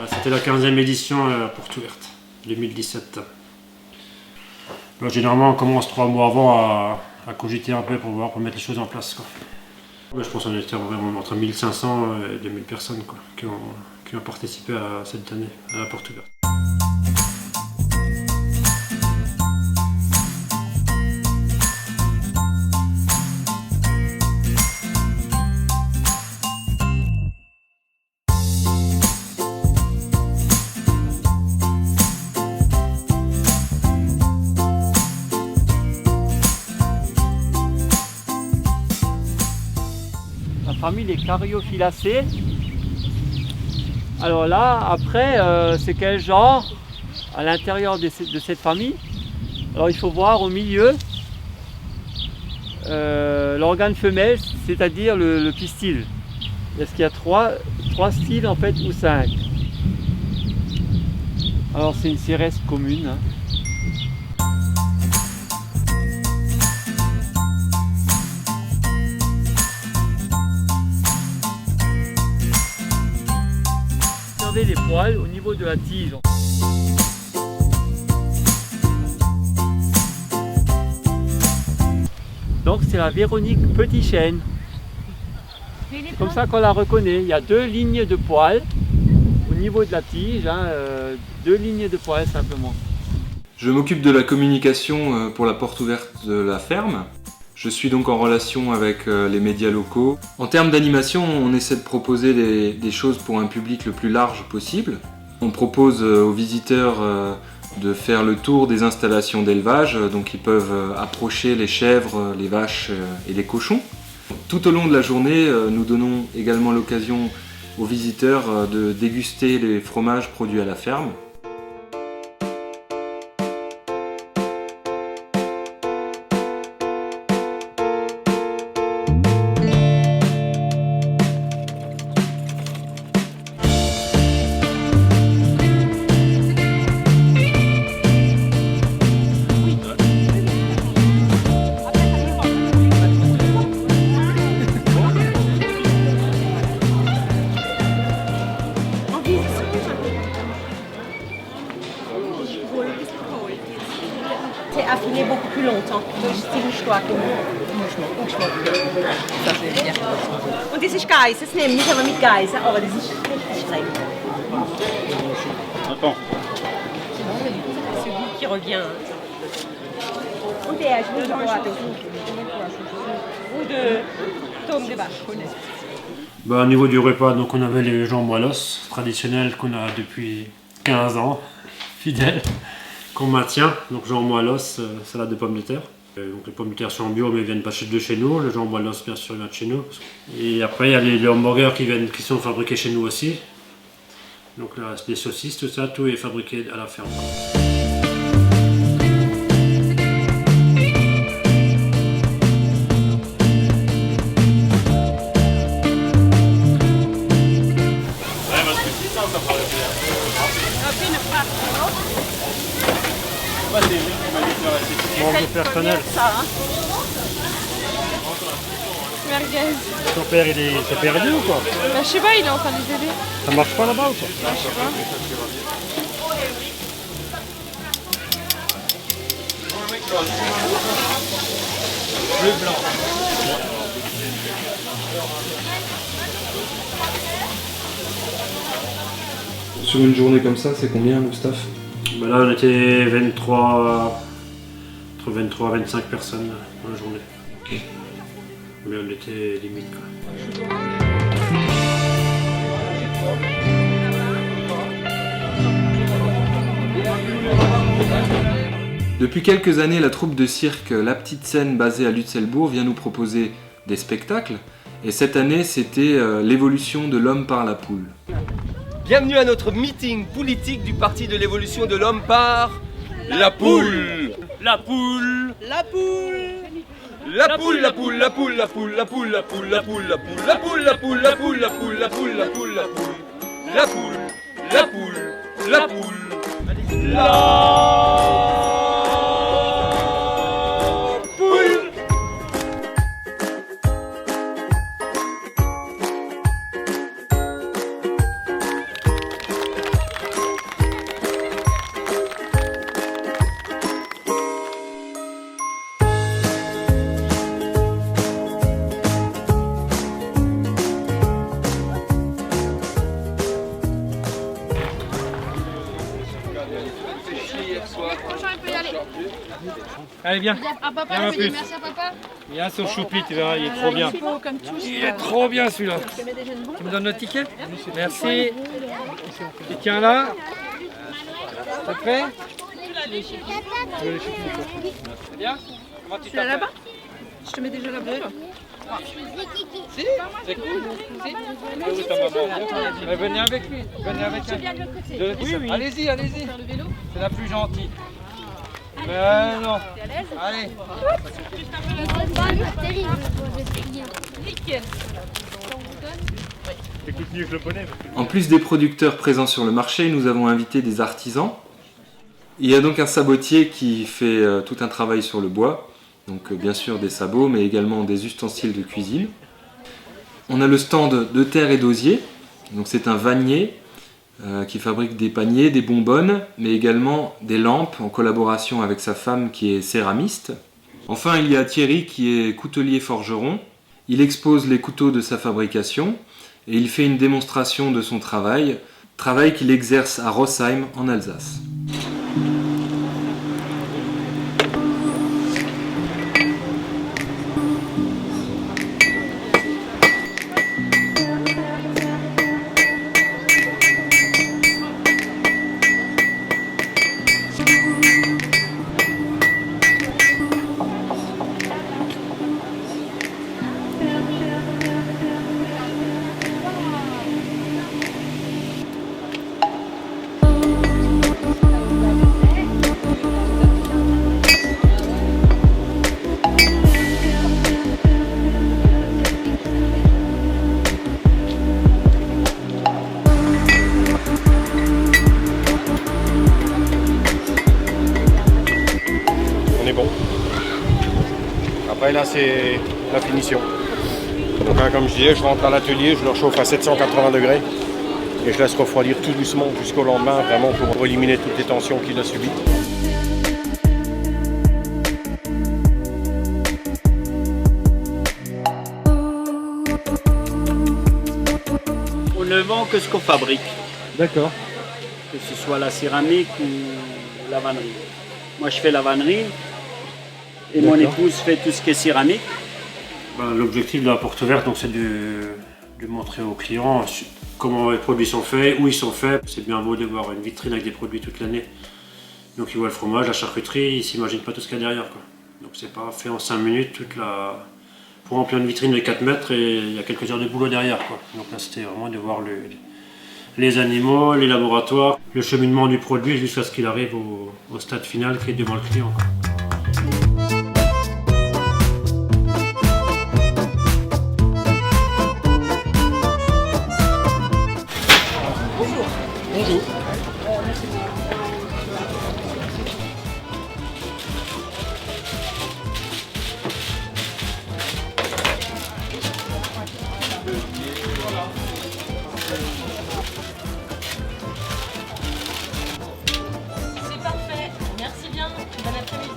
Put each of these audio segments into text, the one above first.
C'était la 15e édition à Porte Ouverte, 2017. Généralement, on commence 3 mois avant à cogiter un peu pour mettre les choses en place, quoi. Je pense qu'on était vraiment entre 1500 et 2000 personnes, quoi, qui ont participé à cette année à la Porte Ouverte. Parmi les Cariophyllacées. Alors là, après, c'est quel genre à l'intérieur de cette famille? Alors il faut voir au milieu l'organe femelle, c'est-à-dire le pistil. Est-ce qu'il y a trois styles en fait ou 5? Alors c'est une cérès commune. Hein. Les poils au niveau de la tige. Donc c'est la Véronique Petit Chêne. C'est comme ça qu'on la reconnaît. Il y a 2 lignes de poils au niveau de la tige, hein, 2 lignes de poils simplement. Je m'occupe de la communication pour la porte ouverte de la ferme. Je suis donc en relation avec les médias locaux. En termes d'animation, on essaie de proposer des choses pour un public le plus large possible. On propose aux visiteurs de faire le tour des installations d'élevage, donc ils peuvent approcher les chèvres, les vaches et les cochons. Tout au long de la journée, nous donnons également l'occasion aux visiteurs de déguster les fromages produits à la ferme. C'est affiné beaucoup plus longtemps. Durch die Stärkung. Das ist bien. Und das ist Geiss, das nehme ich aber mit Geiss, aber das ist richtig streng. Attends. C'est celui qui revient. Und der ist mit ou de tome de vache. Au niveau du repas, donc on avait les jambes à l'os traditionnels qu'on a depuis 15 ans, fidèles, qu'on maintient. Donc jambon à l'os, salade de pommes de terre. Donc les pommes de terre sont bio mais viennent pas de chez nous. Le jambon à l'os bien sûr vient de chez nous. Et après il y a les hamburgers qui sont fabriqués chez nous aussi. Donc là, les saucisses, tout ça, tout est fabriqué à la ferme. Membre personnel. Merguez. Ton père il est perdu ou quoi? Bah, je sais pas, il est en train de les aider. Ça marche pas là-bas ou quoi? Je sais pas. Bleu blanc. Sur une journée comme ça, c'est combien le staff? Ben là on était 23, entre 23 et 25 personnes dans la journée. Okay. Mais on était limite quoi. Depuis quelques années, la troupe de cirque La Petite Scène basée à Lutzelbourg vient nous proposer des spectacles. Et cette année, c'était l'évolution de l'homme par la poule. Bienvenue à notre meeting politique du Parti de l'évolution de l'homme par la poule. La poule. La poule. La poule, la poule, la poule, la poule, la poule, la poule, la poule, la poule, la poule, la poule, la poule, la poule, la poule, la poule, la poule, la poule, la poule, la poule, la Allez, viens. À papa, Viens, vas-y, plus. merci à papa. Viens sur Choupi, tu verras, il est trop bien. Il est trop bien celui-là. Tu me donnes le ticket? Merci. Tu tiens là. T'es prêt? C'est bien? Comment tu t'appelles? là-bas? Je te mets déjà la bombe. Si, c'est cool. Où ta maman? Mais venez avec lui. Venez avec elle. Oui, oui. Allez-y, allez-y. C'est la plus gentille. Mais non. Allez. Écoute mieux que le poney. En plus des producteurs présents sur le marché, nous avons invité des artisans. Il y a donc un sabotier qui fait tout un travail sur le bois. Donc bien sûr des sabots, mais également des ustensiles de cuisine. On a le stand de terre et d'osier. Donc c'est un vannier qui fabrique des paniers, des bonbonnes, mais également des lampes en collaboration avec sa femme qui est céramiste. Enfin, il y a Thierry qui est coutelier forgeron. Il expose les couteaux de sa fabrication et il fait une démonstration de son travail qu'il exerce à Rossheim en Alsace. On est bon. Après là c'est la finition. Donc hein, comme je disais, je rentre à l'atelier, je le chauffe à 780 degrés et je laisse refroidir tout doucement jusqu'au lendemain, vraiment pour éliminer toutes les tensions qu'il a subies. On ne vend que ce qu'on fabrique, D'accord. que ce soit la céramique ou la vannerie. Moi je fais la vannerie et mon épouse fait tout ce qui est céramique. L'objectif de la porte ouverte, donc, c'est de montrer aux clients comment les produits sont faits, où ils sont faits. C'est bien beau de voir une vitrine avec des produits toute l'année. Donc ils voient le fromage, la charcuterie, ils ne s'imaginent pas tout ce qu'il y a derrière, quoi. Donc c'est pas fait en 5 minutes pour remplir une vitrine de 4 mètres et il y a quelques heures de boulot derrière, quoi. Donc là c'était vraiment de voir les animaux, les laboratoires, le cheminement du produit jusqu'à ce qu'il arrive au stade final qui est devant le client, quoi. Bonjour. C'est parfait. Merci bien. Bon après-midi.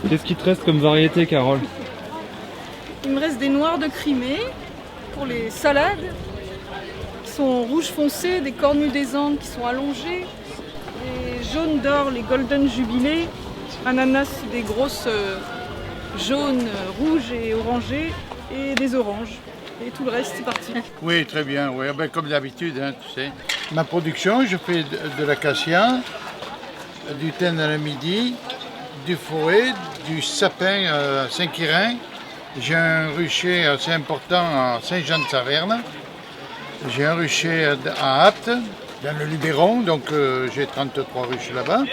Qu'est-ce qui te reste comme variété, Carole? Il me reste des noirs de Crimée pour les salades qui sont rouges foncés, des cornues des Andes qui sont allongées, des jaunes d'or, les golden jubilés, ananas, des grosses jaunes, rouges et orangées et des oranges. Et tout le reste c'est parti. Oui, très bien. Oui. Ben, comme d'habitude, hein, tu sais. Ma production, je fais de l'acacia, du thym à la midi, du forêt, du sapin à Saint-Quirin. J'ai un rucher assez important à Saint-Jean-de-Saverne. J'ai un rucher à Apt, dans le Luberon, donc j'ai 33 ruches là-bas.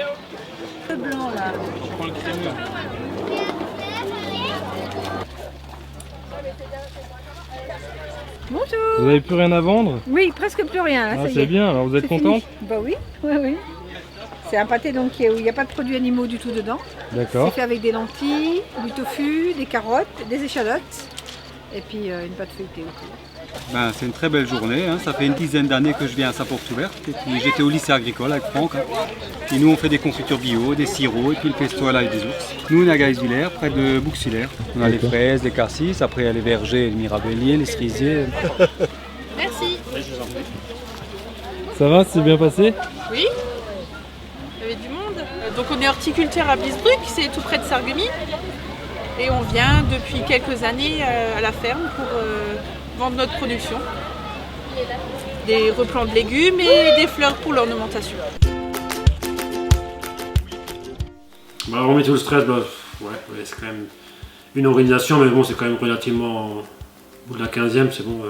Le blanc là. Bonjour. Vous n'avez plus rien à vendre? Oui, presque plus rien. Là, ça y C'est est. bien, alors vous êtes C'est contente? fini. Bah oui, oui, oui. C'est un pâté donc, où il n'y a pas de produits animaux du tout dedans. D'accord. C'est fait avec des lentilles, du tofu, des carottes, des échalotes et puis une pâte feuilletée autour. Ben, c'est une très belle journée, hein. Ça fait une dizaine d'années que je viens à sa porte ouverte. Et puis j'étais au lycée agricole avec Franck. Hein. Et nous on fait des confitures bio, des sirops et puis le pesto à l'ail des ours. Nous on est à Gaïsvillers, près de Bouxwiller. On a les fraises, les cassis, après il y a les vergers, les mirabelliers, les cerisiers. Merci. Ça va, c'est bien passé? Oui. Il y avait du monde. Donc on est horticulteur à Bliesbruck, c'est tout près de Sarreguemines. Et on vient depuis quelques années à la ferme pour vendre notre production. Des replants de légumes et des fleurs pour l'ornementation. Bah, on met tout le stress, bah, ouais, c'est quand même une organisation, mais bon, c'est quand même relativement. Au bout de la 15e, c'est bon, ça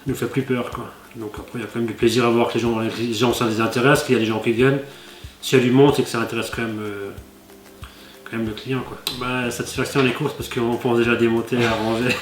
nous fait plus peur, quoi. Donc après, il y a quand même du plaisir à voir que les gens ça les intéresse, qu'il y a des gens qui viennent. S'il y a du monde, c'est que ça intéresse quand même le client, quoi. Bah, satisfaction les courses, parce qu'on pense déjà démonter, à ranger.